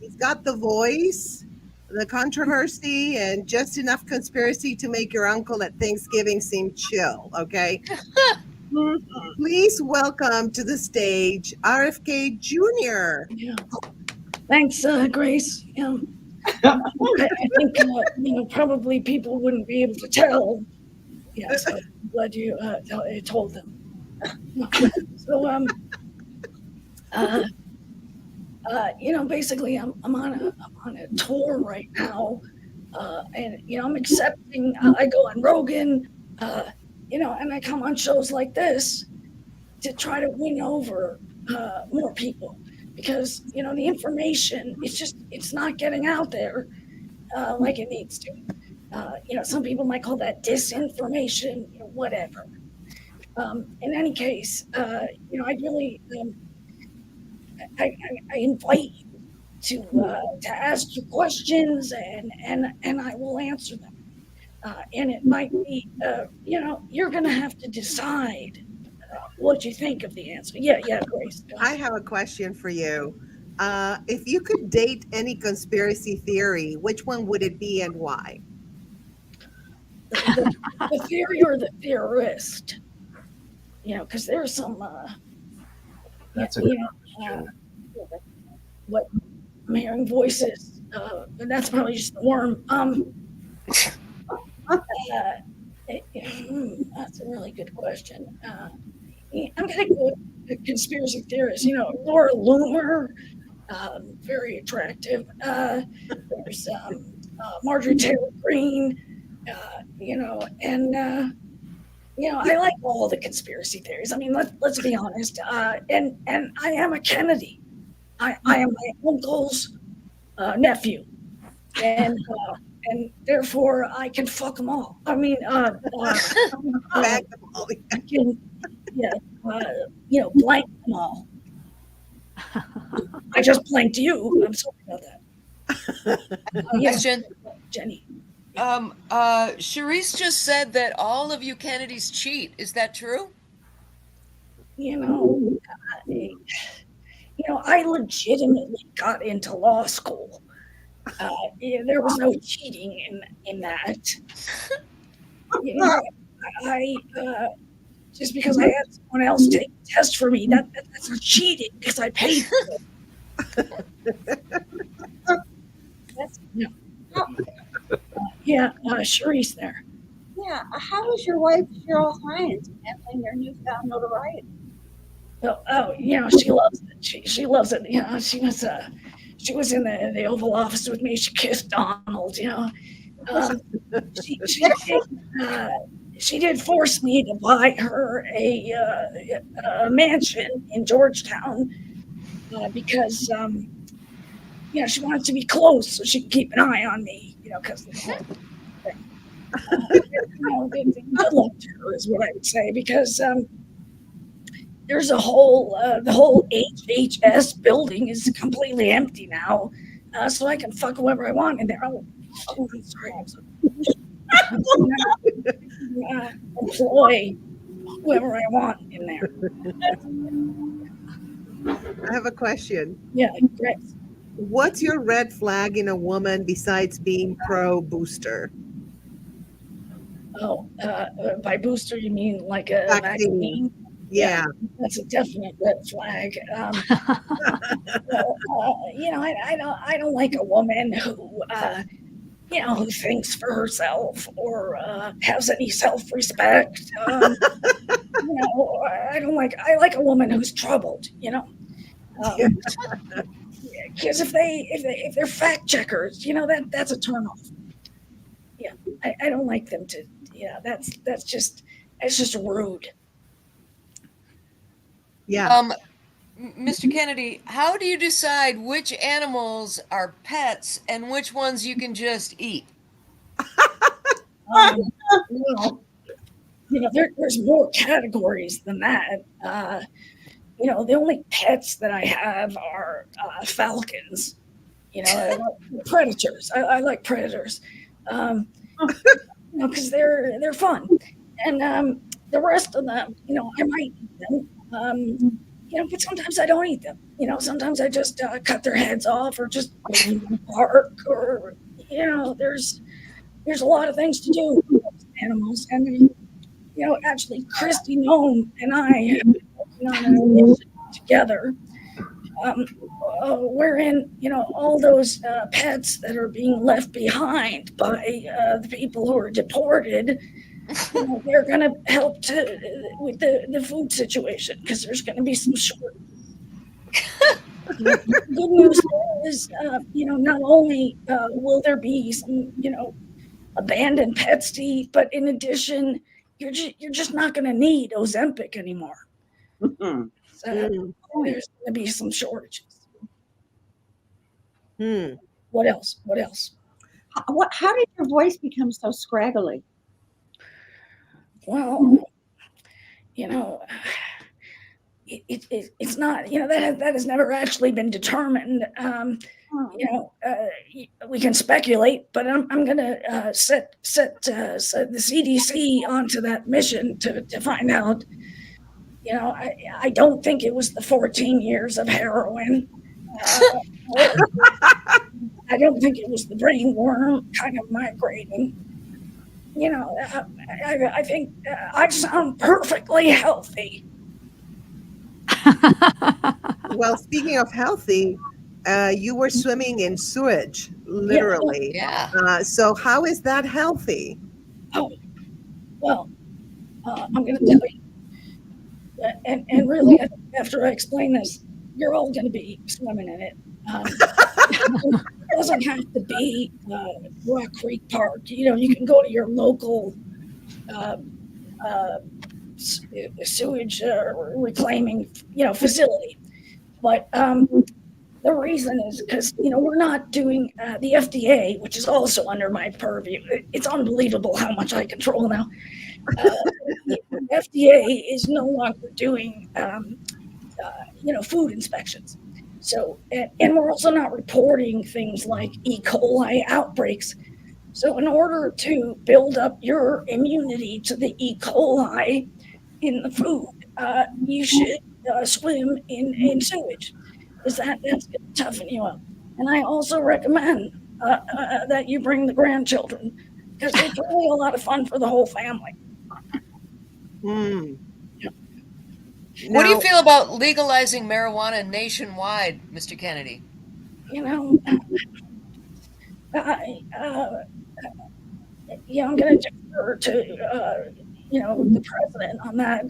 He's got the voice, the controversy, and just enough conspiracy to make your uncle at Thanksgiving seem chill, okay? Please welcome to the stage RFK Jr. Yeah. Thanks, Grace. I think probably people wouldn't be able to tell. Yeah, so I'm glad you told them. So basically, I'm on a tour right now, and I'm accepting. I go on Rogan, and I come on shows like this to try to win over more people because the information it's not getting out there like it needs to. Some people might call that disinformation, whatever. In any case, I really I invite you to ask your questions and I will answer them. And it might be, you're going to have to decide what you think of the answer. Yeah, Grace. I have a question for you. If you could date any conspiracy theory, which one would it be and why? The theory or the theorist? Because there's some. That's a good question. What I'm hearing voices, but that's probably just the worm. That's a really good question. I'm gonna go with a conspiracy theorist. Laura Loomer, very attractive. There's Marjorie Taylor Greene. I like all the conspiracy theories. I mean, let's be honest. And I am a Kennedy. I am my uncle's nephew, and therefore I can fuck them all. I mean, I can, blank them all. I just blanked you. I'm sorry about that. Question. Jenny. Charisse just said that all of you Kennedys cheat. Is that true? I legitimately got into law school. There was no cheating in that. I just because I had someone else take a test for me, that's not cheating because I paid for it. Charisse there. Yeah, how is your wife Cheryl Hines handling your newfound notoriety? She loves it. She loves it. She was in the Oval Office with me. She kissed Donald. She did force me to buy her a mansion in Georgetown because she wanted to be close so she could keep an eye on me. Because good luck to her is what I would say because. There's the whole HHS building is completely empty now, so I can fuck whoever I want in there. I'm sorry. Employ whoever I want in there. I have a question. Yeah, great. What's your red flag in a woman besides being pro booster? Oh, by booster you mean like a vaccine? Yeah, that's a definite red flag. I don't like a woman who thinks for herself or has any self-respect. I don't like. I like a woman who's troubled. Because if they're fact checkers, that's a turnoff. Yeah, I don't like them to. Yeah, that's just rude. Yeah. Mr. Kennedy, how do you decide which animals are pets and which ones you can just eat? There's more categories than that. The only pets that I have are falcons. Predators. I like predators. Because they're fun, and the rest of them, I might eat them. but sometimes I don't eat them. Sometimes I just cut their heads off or just leave them in the park, or there's a lot of things to do with those animals. And actually, Christy Nome and I have been working on an initiative together, wherein all those pets that are being left behind by the people who are deported. They're going to help with the food situation, because there's going to be some shortage. The good news is, not only will there be some, abandoned pets to eat, but in addition, you're just not going to need Ozempic anymore. Mhm. So there's going to be some shortages. What else? How did your voice become so scraggly? Well, it's not, that has never actually been determined. We can speculate, but I'm going to set the CDC onto that mission to find out. I don't think it was the 14 years of heroin. I don't think it was the brain worm kind of migrating. I think I sound perfectly healthy. Well, speaking of healthy, you were swimming in sewage, literally. Yeah. So how is that healthy? Oh, well, I'm going to tell you. And really, after I explain this, you're all going to be swimming in it. It doesn't have to be Rock Creek Park. You can go to your local sewage reclaiming, facility. But the reason is because we're not doing the FDA, which is also under my purview. It's unbelievable how much I control now. The FDA is no longer doing food inspections. So, and we're also not reporting things like E. coli outbreaks. So in order to build up your immunity to the E. coli in the food, you should swim in sewage, because that's going to toughen you up. And I also recommend that you bring the grandchildren, because it's really a lot of fun for the whole family. What do you feel about legalizing marijuana nationwide, Mr. Kennedy? I'm going to defer to the president on that.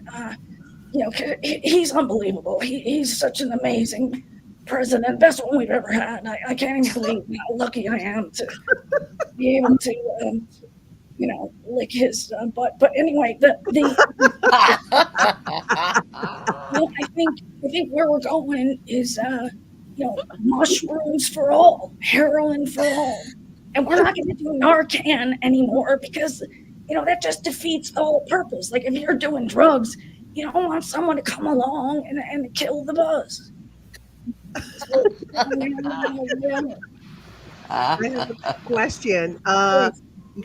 He's unbelievable. He's such an amazing president, best one we've ever had. I can't even believe how lucky I am to be able to lick his butt. But anyway, I think where we're going is mushrooms for all, heroin for all, and we're not going to do Narcan anymore, because that just defeats the whole purpose. Like, if you're doing drugs, you don't want someone to come along and kill the buzz. So, I have a question.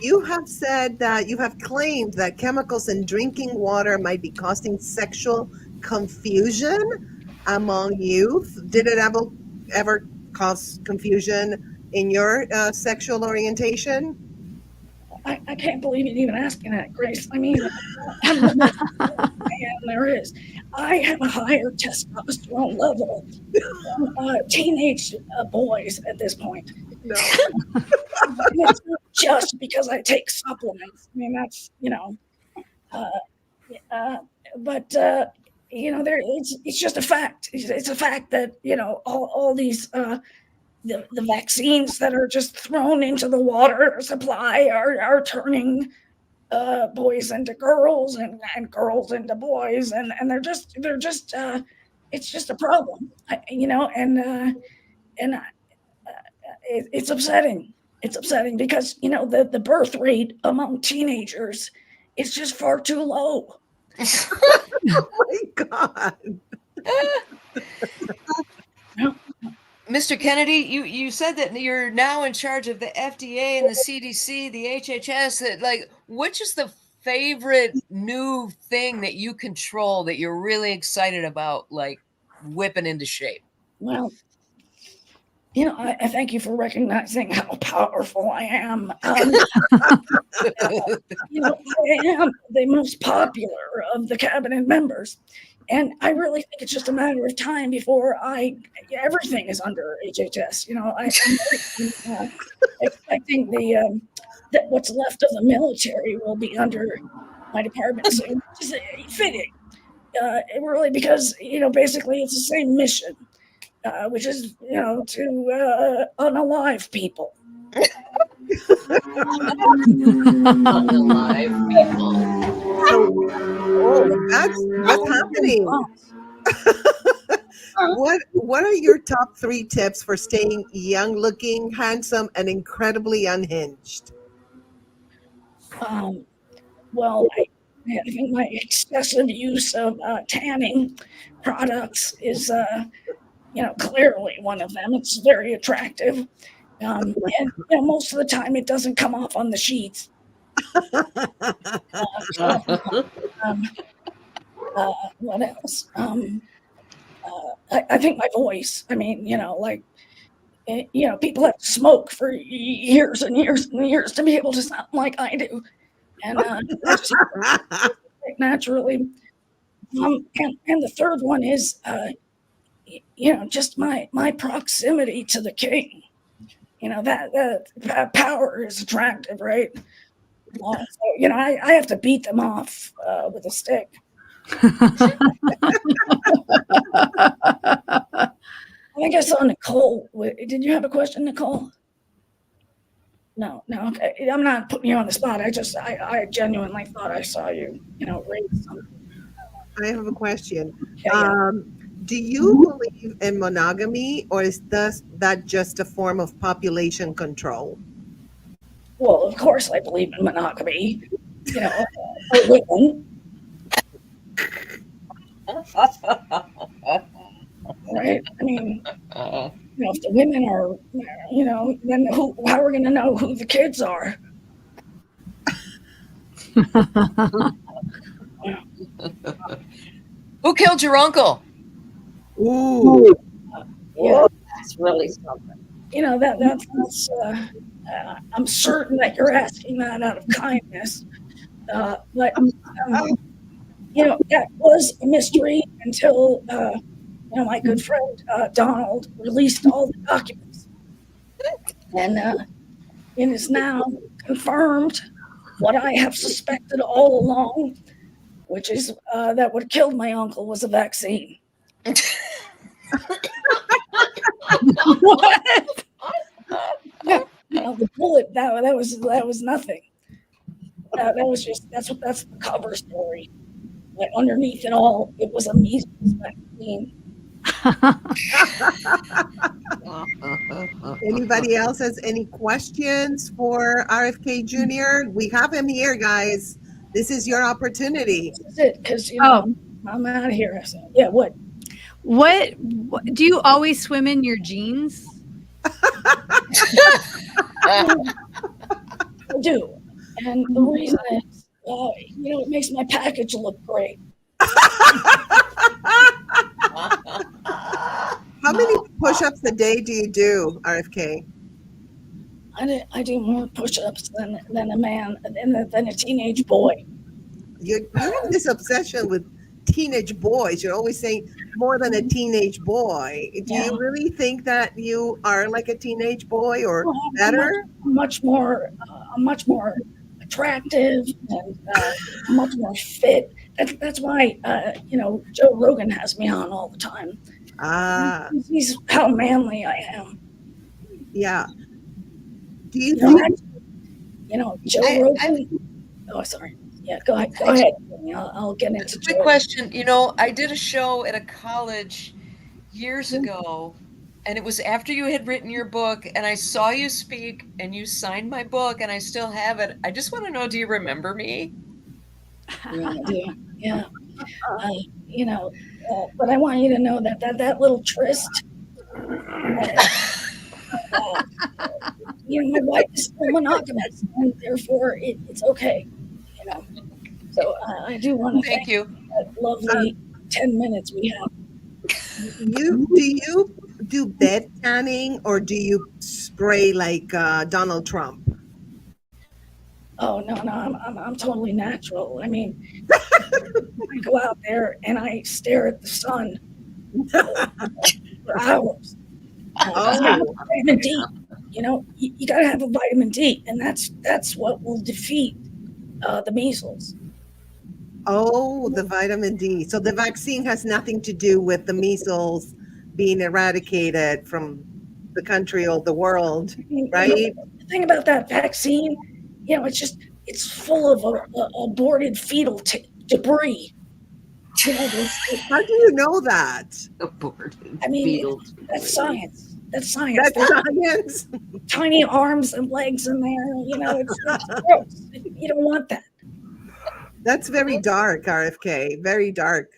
You have said that you have claimed that chemicals in drinking water might be causing sexual confusion among youth. Did it ever cause confusion in your sexual orientation? I can't believe you're even asking that, Grace. I mean, there is. I have a higher testosterone level than teenage boys at this point. No. It's not just because I take supplements. I mean, that's but it's just a fact. It's a fact that all these the vaccines that are just thrown into the water supply are turning boys into girls and girls into boys, and they're just it's just a problem, it's upsetting. It's upsetting because the birth rate among teenagers is just far too low. Oh my God. Mr. Kennedy, you said that you're now in charge of the FDA and the CDC, the HHS. That, which is the favorite new thing that you control that you're really excited about, whipping into shape? Well, I thank you for recognizing how powerful I am. I am the most popular of the cabinet members. And I really think it's just a matter of time before everything is under HHS. I'm expecting that what's left of the military will be under my department soon, which is fitting. Really, because basically it's the same mission, which is to unalive people. Alive people. So, what's happening? What are your top 3 tips for staying young looking, handsome, and incredibly unhinged? Well, I think my excessive use of tanning products is clearly one of them. It's very attractive. And most of the time it doesn't come off on the sheets. What else? I think my voice. I mean, people have to smoke for years and years and years to be able to sound like I do, and that's just naturally. And the third one is, just my proximity to the king. That power is attractive, right? So, I have to beat them off with a stick. I guess on Nicole. Did you have a question, Nicole? No. Okay. I'm not putting you on the spot. I genuinely thought I saw you, raise something. I have a question. Yeah. Do you believe in monogamy, or is that just a form of population control? Well, of course I believe in monogamy. For women. Right? I mean, if the women are, then how are we going to know who the kids are? Who killed your uncle? Ooh. Yeah, That's really something. that's I'm certain that you're asking that out of kindness. But that was a mystery until my good friend Donald released all the documents, and it is now confirmed what I have suspected all along, which is that what killed my uncle was a vaccine. What? The bullet that was nothing. That's the cover story. Like underneath it all, it was a measles vaccine. Anybody else has any questions for RFK Jr.? We have him here, guys. This is your opportunity. This is it, because I'm out of here. So, yeah, what? What do you always swim in your jeans? I do, and the reason is, it makes my package look great. How many push-ups a day do you do, RFK? I do more push-ups than a man, than a teenage boy. You have this obsession with teenage boys. You're always saying more than a teenage boy. Do you really think that you are like a teenage boy or better? Much more attractive and much more fit. That's why Joe Rogan has me on all the time. He's how manly I am. Yeah. Do you think? Joe Rogan. Oh, sorry. Yeah, go ahead. I'll get into Quick question. I did a show at a college years ago, and it was after you had written your book, and I saw you speak, and you signed my book, and I still have it. I just want to know, do you remember me? Yeah. But I want you to know that little tryst. My wife is still monogamous, and therefore it's okay. So I do want to thank you. That lovely 10 minutes we have. you do bed tanning or do you spray like Donald Trump? Oh no, I'm totally natural. I mean, I go out there and I stare at the sun for hours. Oh, Vitamin D. You know, you got to have a vitamin D, and that's what will defeat the measles. oh, the vitamin D. So the vaccine has nothing to do with the measles being eradicated from the country or the world, I mean, you know, right? the thing about that vaccine, you know, it's full of aborted fetal debris. You know, How do you know that? Aborted I mean, field. that's science. That's science. That's There's science. tiny arms and legs in there. You know, it's gross. You don't want that. That's very dark, RFK. Very dark.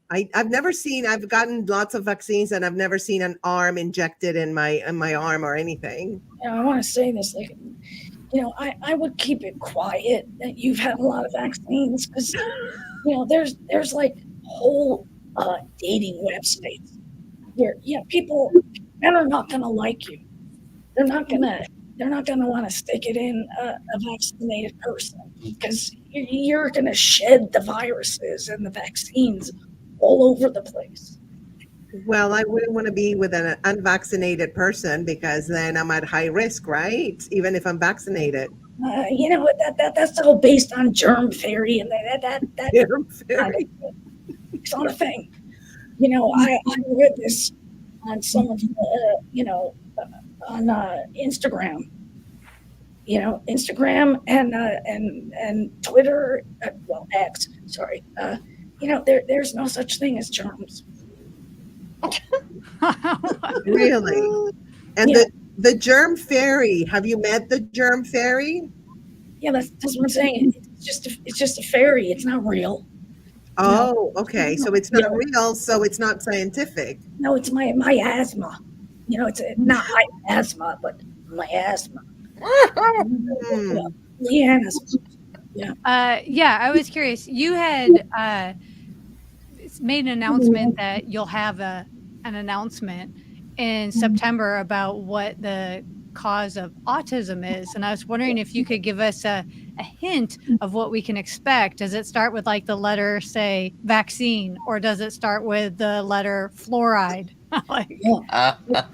I've never seen. I've gotten lots of vaccines, and I've never seen an arm injected in my arm or anything. You know, I want to say this, like, you know, I would keep it quiet that you've had a lot of vaccines because, you know, there's like whole dating websites where, you know, men are not going to like you. They're not going to want to stick it in a vaccinated person because you're going to shed the viruses and the vaccines all over the place. Well, I wouldn't want to be with an unvaccinated person because then I'm at high risk, right? Even if I'm vaccinated. You know, that's all based on germ theory, and that's not a thing. You know, I read this on some of, you know, on Instagram. You know, Instagram and Twitter, well, X, sorry. You know, there's no such thing as germs. Really? And Yeah. the germ fairy, have you met the germ fairy? Yeah, that's what I'm saying. It's just a fairy. It's not real. Oh, okay. So it's not Yeah. real, so it's not scientific. No, it's my asthma. You know, it's not my asthma, but my asthma. Hmm. Leanna's. Yeah, I was curious. You had made an announcement that you'll have an announcement in September about what the cause of autism is. And I was wondering if you could give us a hint of what we can expect. Does it start with like the letter, say, vaccine, or does it start with the letter fluoride? Like,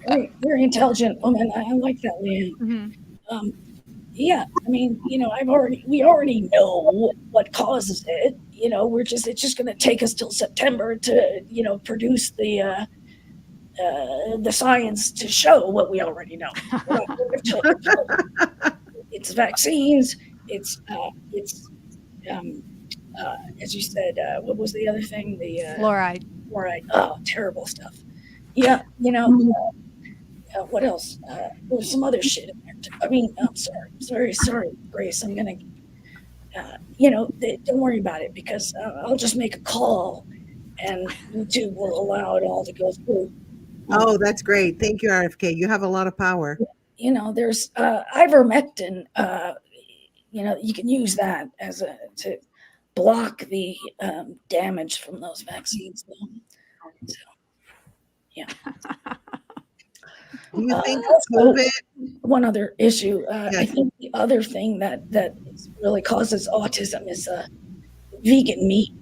Very, very intelligent woman. I like that, Leanne. mhm. Yeah, I mean, you know, we already know what causes it. You know, it's just going to take us till September to, you know, produce the science to show what we already know. It's vaccines. It's as you said, what was the other thing? The Fluoride. fluoride. Oh, terrible stuff. Yeah, you know. What else? There's some other shit in there too. I mean, I'm sorry, Grace. I'm gonna, you know, don't worry about it because I'll just make a call, and YouTube will allow it all to go through. Oh, that's great. Thank you, RFK. You have a lot of power. You know, there's ivermectin. You know, you can use that to block the damage from those vaccines. So, yeah. Do you think Also, COVID? one other issue. I Yes. think the other thing that really causes autism is vegan meat.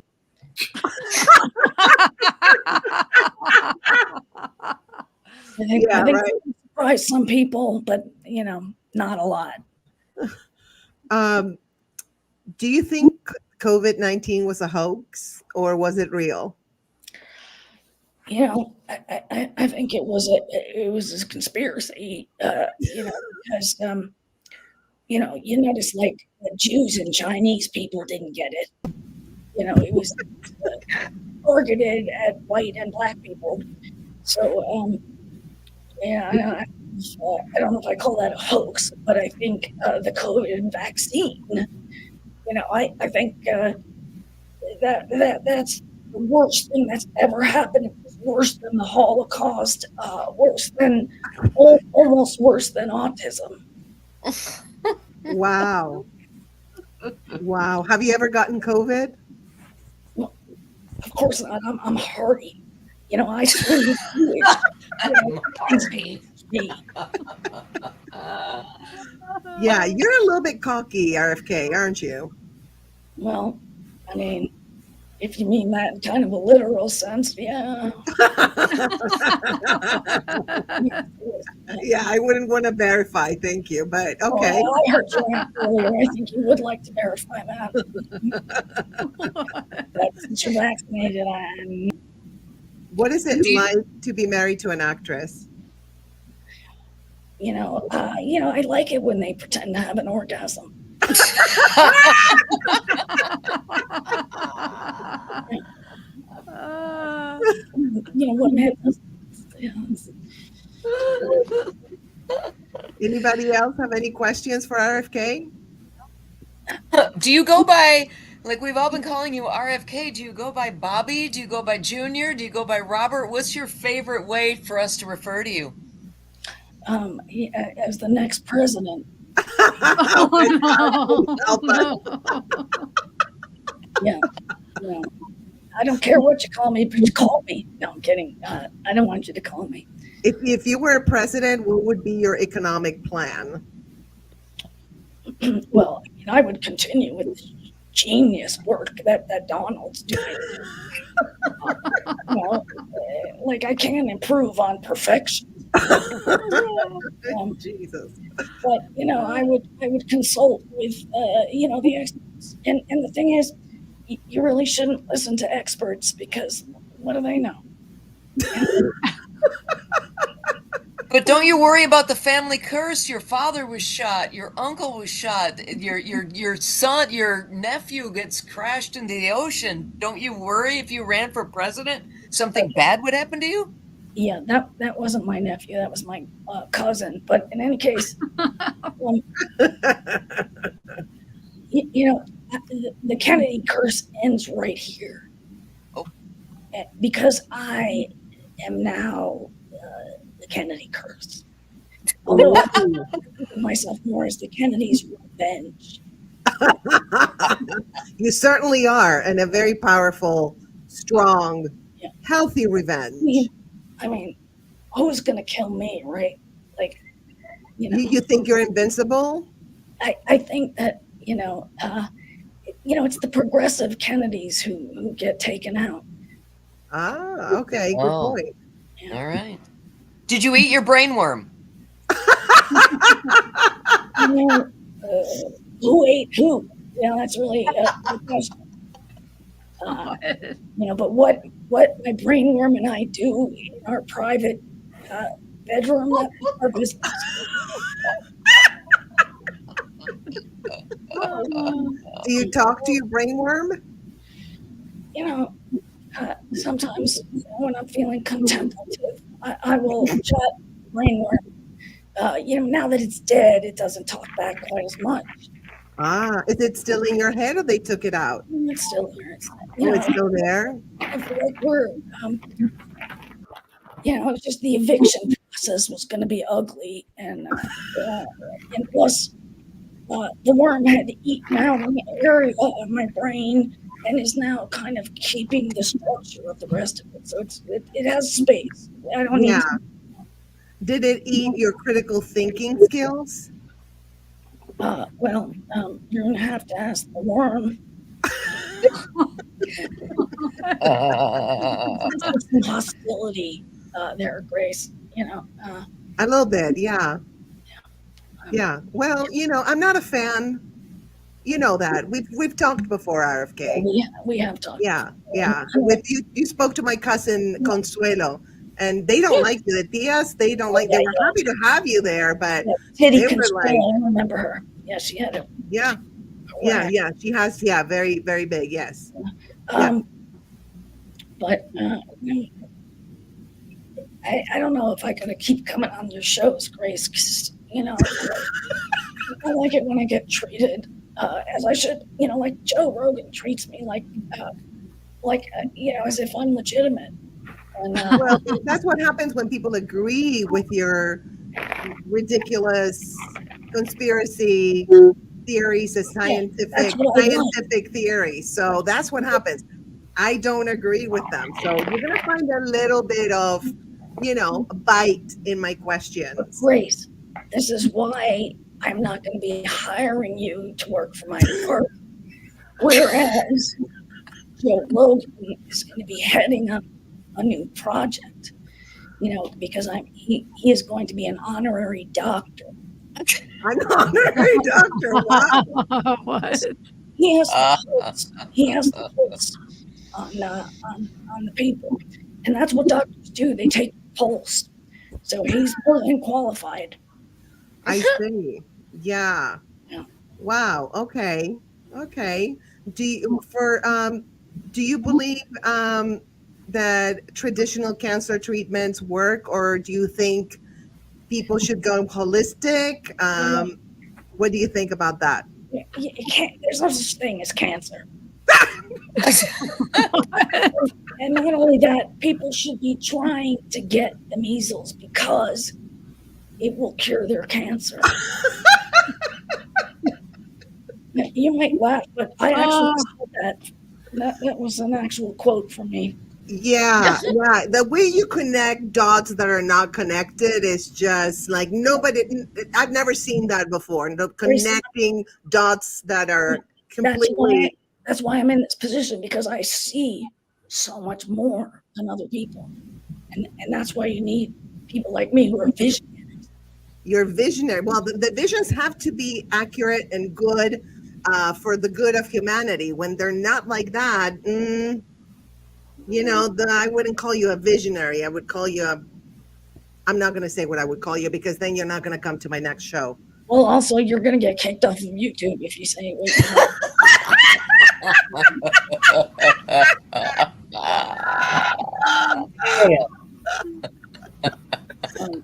Yeah, I think right. it surprised some people, but you know, not a lot. Do you think COVID-19 was a hoax or was it real? You know, I think it was a conspiracy. You know, because you know, you notice like the Jews and Chinese people didn't get it. You know, it was targeted at white and black people. So, yeah, I don't know if I call that a hoax, but I think the COVID vaccine, you know, I think that's the worst thing that's ever happened. It was worse than the Holocaust, almost worse than autism. Wow. Wow. Have you ever gotten COVID? Of course not. I'm hardy. You know, I swing Jewish. Party. Me. Yeah, you're a little bit cocky, RFK, aren't you? Well, I mean, if you mean that in kind of a literal sense, yeah. Yeah, I wouldn't want to verify, thank you, but okay. Oh, I heard you earlier. I think you would like to verify that. That since you're vaccinated, I'm, What is it Do you- like to be married to an actress? you know, I like it when they pretend to have an orgasm. You know what happens? Anybody else have any questions for RFK? Do you go by, like we've all been calling you RFK, do you go by Bobby? Do you go by Junior? Do you go by Robert? What's your favorite way for us to refer to you? As the next president. Yeah. Yeah. I don't care what you call me, but you call me. No, I'm kidding. I don't want you to call me. If you were a president, what would be your economic plan? Well, I would continue with the genius work that Donald's doing. Well, like I can't improve on perfection. Jesus. But I would consult with the experts. And the thing is, you really shouldn't listen to experts because what do they know? But don't you worry about the family curse. Your father was shot. Your uncle was shot. Your son, your nephew gets crashed into the ocean. Don't you worry if you ran for president, something bad would happen to you? Yeah, that wasn't my nephew. That was my cousin. But in any case, the Kennedy curse ends right here. Oh. Because I am now the Kennedy curse. Although I think of myself more as the Kennedy's revenge. You certainly are, and a very powerful, strong, healthy revenge. I mean, who's gonna kill me, right? Like, You think you're invincible? I think that it's the progressive Kennedys who get taken out. Ah, okay, good Oh. point. All right. Did you eat your brainworm? Who ate who? That's really a question. But what my brainworm and I do in our private bedroom, that's our business. Do you talk to your brainworm? Sometimes when I'm feeling contemplative, I will chat brainworm. Now that it's dead, it doesn't talk back quite as much. Ah, is it still in your head or they took it out? It's still there. It's still there? I feel like we're, it's just the eviction process was going to be ugly. And plus, the worm had eaten out an area of my brain and is now kind of keeping the structure of the rest of it. So it has space. I don't need to. Did it eat your critical thinking skills? Well, you're going to have to ask the worm. Some hostility there, Grace. A little bit, yeah. Yeah. Well, I'm not a fan. You know that. We've talked before, RFK. We have talked. Yeah. With you spoke to my cousin Consuelo, and they don't like you. The tias, they don't like. They were happy to have you there, but Titty they were Consuelo, like, I remember her. Yeah, she had it. yeah. She has, very, very big, yes. But I don't know if I'm gonna keep coming on your shows, Grace, because I like it when I get treated as I should. Like Joe Rogan treats me like as if I'm legitimate. And, Well, that's what happens when people agree with your ridiculous conspiracy theories as scientific theories. So that's what happens. I don't agree with them. So you're going to find a little bit of, a bite in my But questions. Grace, this is why I'm not going to be hiring you to work for my department. Whereas Joe Logan is going to be heading up a new project, because he is going to be an honorary doctor. I'm an honorary doctor. Wow. What? He has the pulse. He has the pulse on the people, and that's what doctors do. They take the pulse. So he's more than qualified. I see. Yeah. Yeah. Wow. Okay. Okay. Do you believe that traditional cancer treatments work, or do you think people should go holistic? What do you think about that? You can't, there's no such thing as cancer. And not only that, people should be trying to get the measles because it will cure their cancer. You might laugh, but I actually said that. That was an actual quote from me. Yeah, yeah. The way you connect dots that are not connected is just like I've never seen that before. The connecting dots that are completely. That's why I'm in this position, because I see so much more than other people. And that's why you need people like me who are visionaries. You're visionary. Well, the visions have to be accurate and good for the good of humanity. When they're not like that, I wouldn't call you a visionary. I would call you I'm not going to say what I would call you, because then you're not going to come to my next show. Well, also, you're going to get kicked off of YouTube if you say it.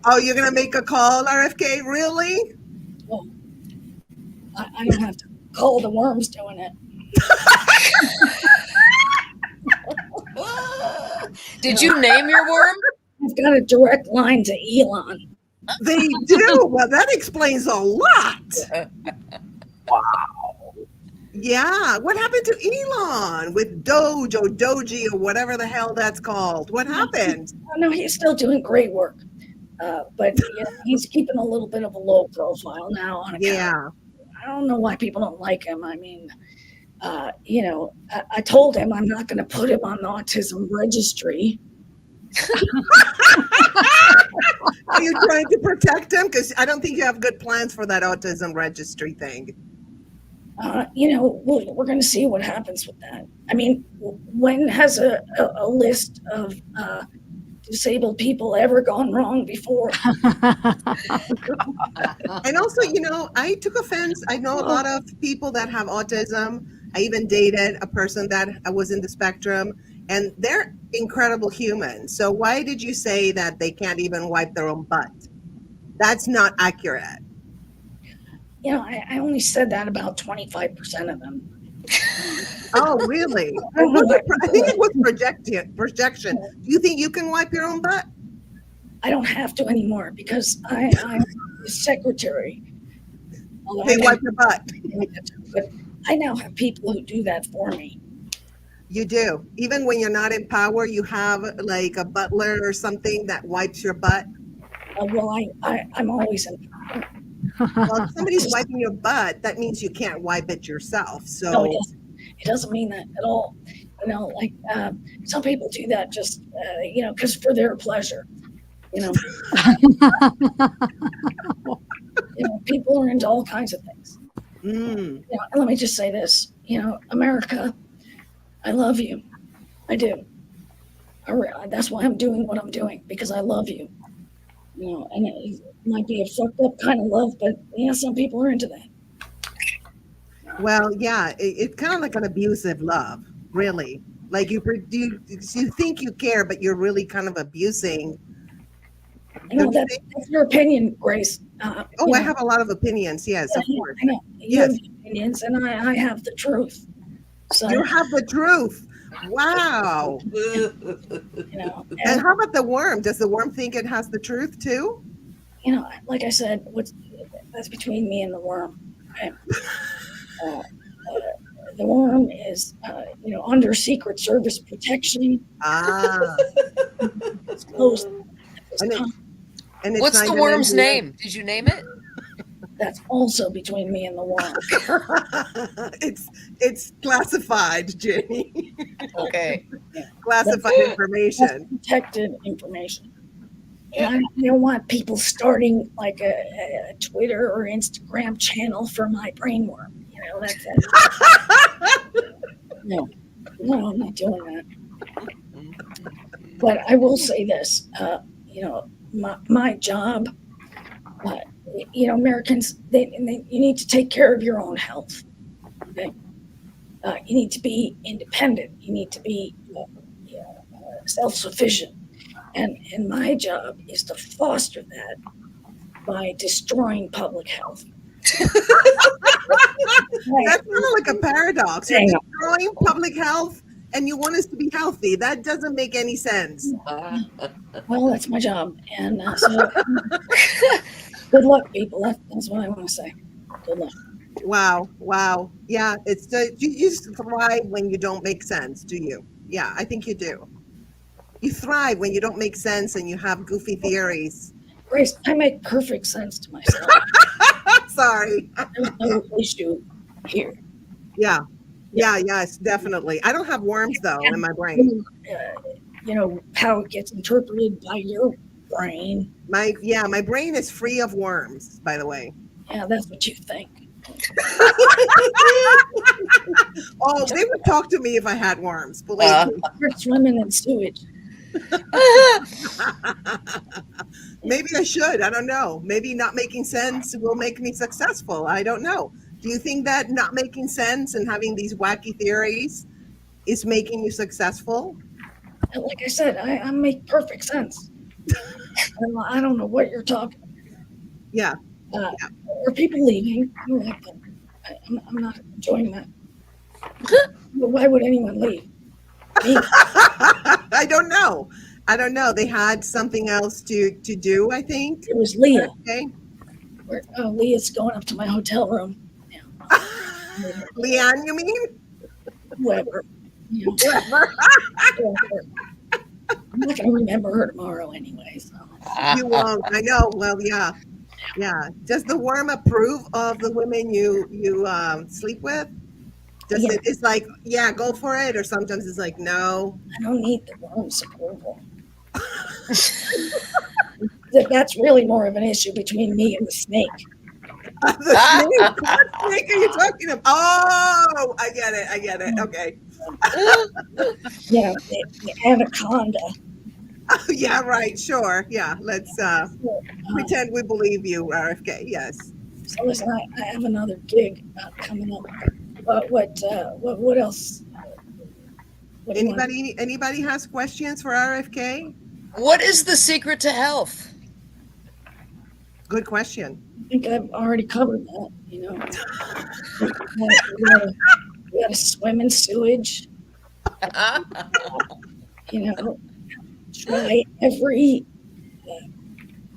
Oh, you're going to make a call, RFK? Really? Well, I don't have to call, the worm's doing it. Did you name your worm? I've got a direct line to Elon. They do? Well, that explains a lot. Wow. Yeah. What happened to Elon with Doge or Doji or whatever the hell that's called? What happened? No, he's still doing great work. But he's keeping a little bit of a low profile now on account. Yeah. I don't know why people don't like him. I mean, I told him I'm not going to put him on the autism registry. Are you trying to protect him? Because I don't think you have good plans for that autism registry thing. We're going to see what happens with that. I mean, when has a list of disabled people ever gone wrong before? And also, I took offense. I know a lot of people that have autism. I even dated a person that was in the spectrum, and they're incredible humans. So why did you say that they can't even wipe their own butt? That's not accurate. I only said that about 25% of them. Oh, really? I think it was projection. Do you think you can wipe your own butt? I don't have to anymore because I'm the secretary. They wipe your butt. But I now have people who do that for me. You do. Even when you're not in power, you have like a butler or something that wipes your butt. Well, I'm always in power. Well, if somebody's wiping your butt, that means you can't wipe it yourself. So No, it doesn't mean that at all. Some people do that just, because for their pleasure. People are into all kinds of things. Mm. Let me just say this. America, I love you. I do. That's why I'm doing what I'm doing, because I love you. And it might be a fucked up kind of love, but some people are into that. Well, yeah, it's kind of like an abusive love, really. Like you think you care, but you're really kind of abusing. That's your opinion, Grace. I have a lot of opinions. Yes, of course. I know. You have opinions, and I have the truth. So you have the truth. Wow. And how about the worm? Does the worm think it has the truth too? Like I said, that's between me and the worm. the worm is, under Secret Service protection. Ah, It's closed. and it, and it's What's not the even worm's NDA. name? Did you name it? That's also between me and the worm. It's classified, Jenny. Okay. Classified That's information. protected information. And I don't want people starting like a Twitter or Instagram channel for my brain worm. That's it. No, I'm not doing that. But I will say this, my job, Americans, you need to take care of your own health. Okay? You need to be independent. You need to be self-sufficient. And my job is to foster that by destroying public health. That's kind of like a paradox. You're destroying public health and you want us to be healthy. That doesn't make any sense. Well, that's my job. And so good luck, people. That's what I want to say. Good luck. Wow. Yeah, you just thrive when you don't make sense, do you? Yeah, I think you do. You thrive when you don't make sense and you have goofy theories. Grace, I make perfect sense to myself. Sorry. There's no issue here. Yes, definitely. I don't have worms though in my brain. How it gets interpreted by your brain. My brain is free of worms, by the way. Yeah, that's what you think. Oh, they would talk to me if I had worms, believe me. You're swimming in sewage. Maybe I should. I don't know. Maybe not making sense will make me successful. I don't know. Do you think that not making sense and having these wacky theories is making you successful? Like I said, I make perfect sense. I don't know what you're talking about. Yeah. Are people leaving? I don't like them. I'm not enjoying that. Why would anyone leave? Me? I don't know. They had something else to do, I think. It was Leah. Okay. Leah's going up to my hotel room. Leanne, you mean? Whoever. Whoever. I'm not going to remember her tomorrow anyway. So. You won't. I know. Well, yeah. Does the worm approve of the women you sleep with? It's like, yeah, go for it, or sometimes it's like, no. I don't need the worm's approval. That's really more of an issue between me and the snake. The snake? What snake are you talking about? Oh, I get it. Okay. Yeah, the anaconda. Oh, yeah, right. Sure. Yeah. Let's pretend we believe you, RFK. Yes. So listen, I have another gig coming up. What else? Anybody has questions for RFK? What is the secret to health? Good question. I think I've already covered that. You gotta swim in sewage. Try every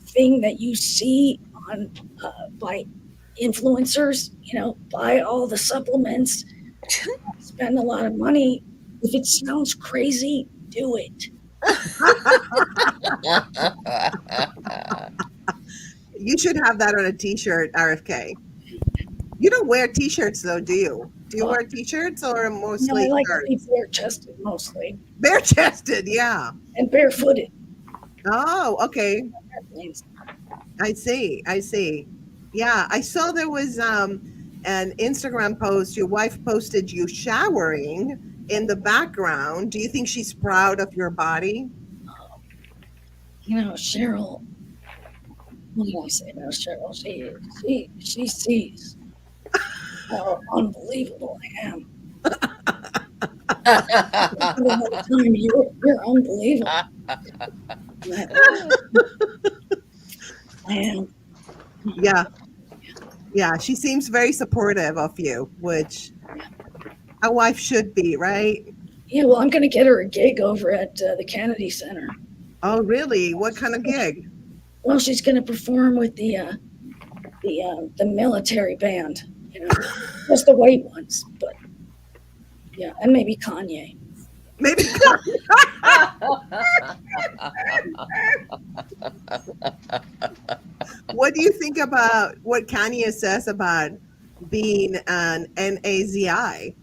thing that you see on by influencers. Buy all the supplements. Spend a lot of money. If it sounds crazy, do it. You should have that on a t-shirt, RFK. You don't wear t-shirts though, do you? Do you wear t-shirts or mostly? No, I like to be bare-chested mostly. Bare-chested, yeah. And barefooted. Oh, okay. I see. Yeah, I saw there was an Instagram post. Your wife posted you showering in the background. Do you think she's proud of your body? Cheryl. What did I say about Cheryl? She sees how unbelievable I am. You're unbelievable. I am. Yeah, she seems very supportive of you, which a wife should be, right? Yeah, well, I'm going to get her a gig over at the Kennedy Center. Oh, really? What kind of gig? Well, she's going to perform with the military band, just the white ones, but Yeah, and maybe Kanye. Maybe. What do you think about what Kanye says about being an NAZI?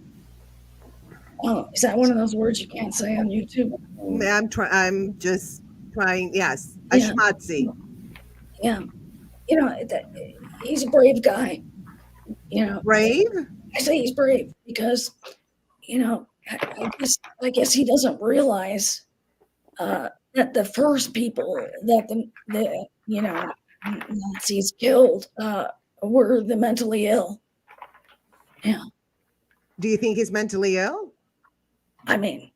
Oh, is that one of those words you can't say on YouTube? I'm just trying. Yes, a Yeah. schmatzi. Yeah. You know, he's a brave guy. You know, Brave? I say he's brave because, you know, I guess he doesn't realize that the first people that the you know Nazis killed were the mentally ill. Yeah, Do you think he's mentally ill? I mean,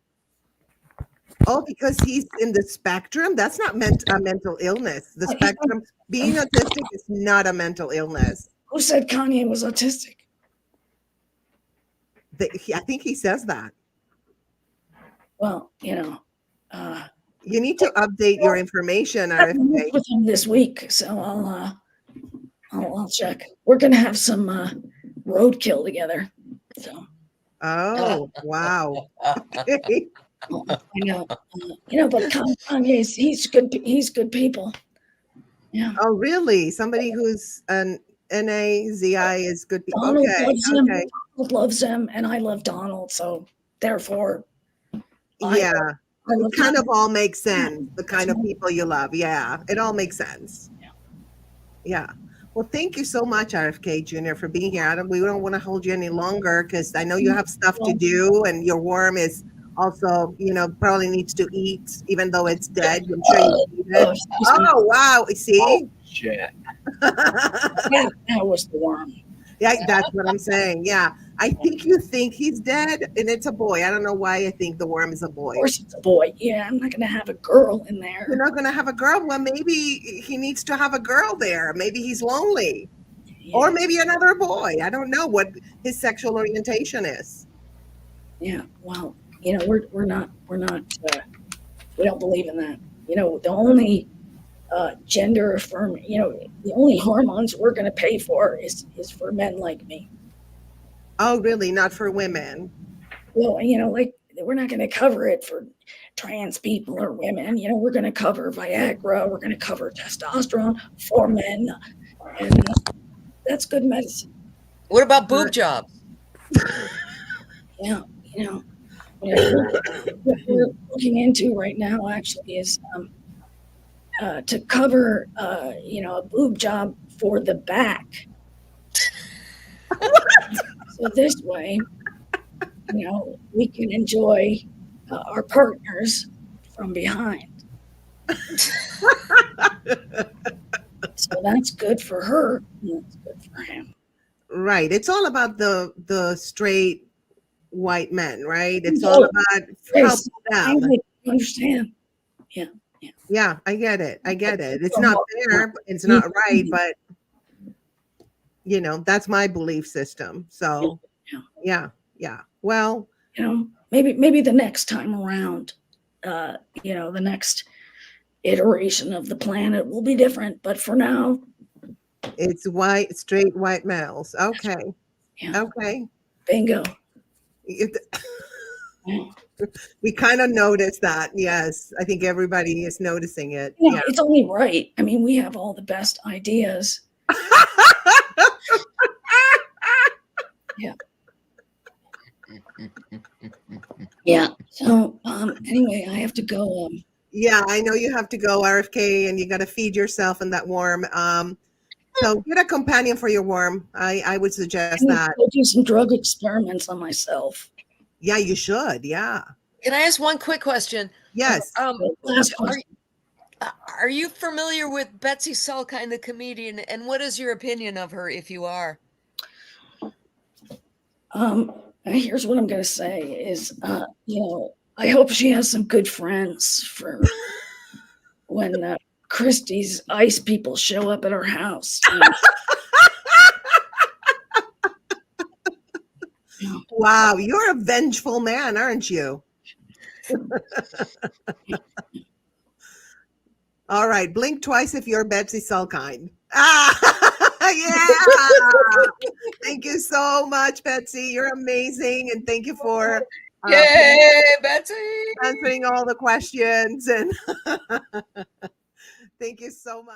Oh, because he's in the spectrum? That's not a mental illness. The he's not- spectrum, being autistic is not a mental illness. who said Kanye was autistic? I think he says that. Well, you know, uh, You need to update your information, I met RFK. with him this week, so I'll check. We're gonna have some roadkill together. So Oh, wow. Okay. I know, but Kanye's he's good people. Yeah. Oh, really? Somebody who's an NAZI is good people. Donald Okay, loves him. okay. Donald loves him, and I love Donald. So therefore, Yeah, I love it kind of Donald. all makes sense. The kind of people you love. Yeah, it all makes sense. Yeah. Well, thank you so much, RFK Jr., for being here. We don't want to hold you any longer because I know you have stuff to do, and your worm is also, probably needs to eat, even though it's dead. I'm sure you eat it. Excuse me. Oh, wow. See? Oh, shit. That was the worm. Yeah, that's what I'm saying. Yeah. I think you think he's dead, and it's a boy. I don't know why I think the worm is a boy. Of course, it's a boy. Yeah, I'm not going to have a girl in there. You're not going to have a girl. Well, maybe he needs to have a girl there. Maybe he's lonely. Yeah. Or maybe another boy. I don't know what his sexual orientation is. Yeah. Well, we're not. We don't believe in that. The only gender affirming. The only hormones we're going to pay for is for men like me. Oh, really? Not for women? Well, we're not going to cover it for trans people or women. We're going to cover Viagra. We're going to cover testosterone for men, and that's good medicine. What about boob jobs? Yeah, what we're looking into right now actually is to cover, a boob job for the back. So this way, we can enjoy our partners from behind. So that's good for her. And that's good for him. Right. It's all about the straight white men, right? It's all about helping them. I understand. Yeah, I get it. It's not fair. It's not right, but that's my belief system. So yeah. Well, maybe the next time around, the next iteration of the planet will be different. But for now, it's straight white males. Okay. Yeah. Okay. Bingo. We kind of noticed that. Yes. I think everybody is noticing it. Yeah, it's only right. I mean, we have all the best ideas. Yeah. Yeah. So anyway, I have to go. Yeah, I know you have to go, RFK, and you got to feed yourself and that worm. So get a companion for your worm. I would suggest that. I'll do some drug experiments on myself. Yeah, you should. Yeah. Can I ask one quick question? Yes. Last question. Are you familiar with Betsy Salkind, the comedian? And what is your opinion of her, if you are? Here's what I'm going to say is, I hope she has some good friends for when Christie's ICE people show up at her house. Wow, you're a vengeful man, aren't you? All right, blink twice if you're Betsy Salkind. Yeah. Thank you so much, Betsy. You're amazing. And thank you for Yay, Betsy! answering all the questions. And thank you so much.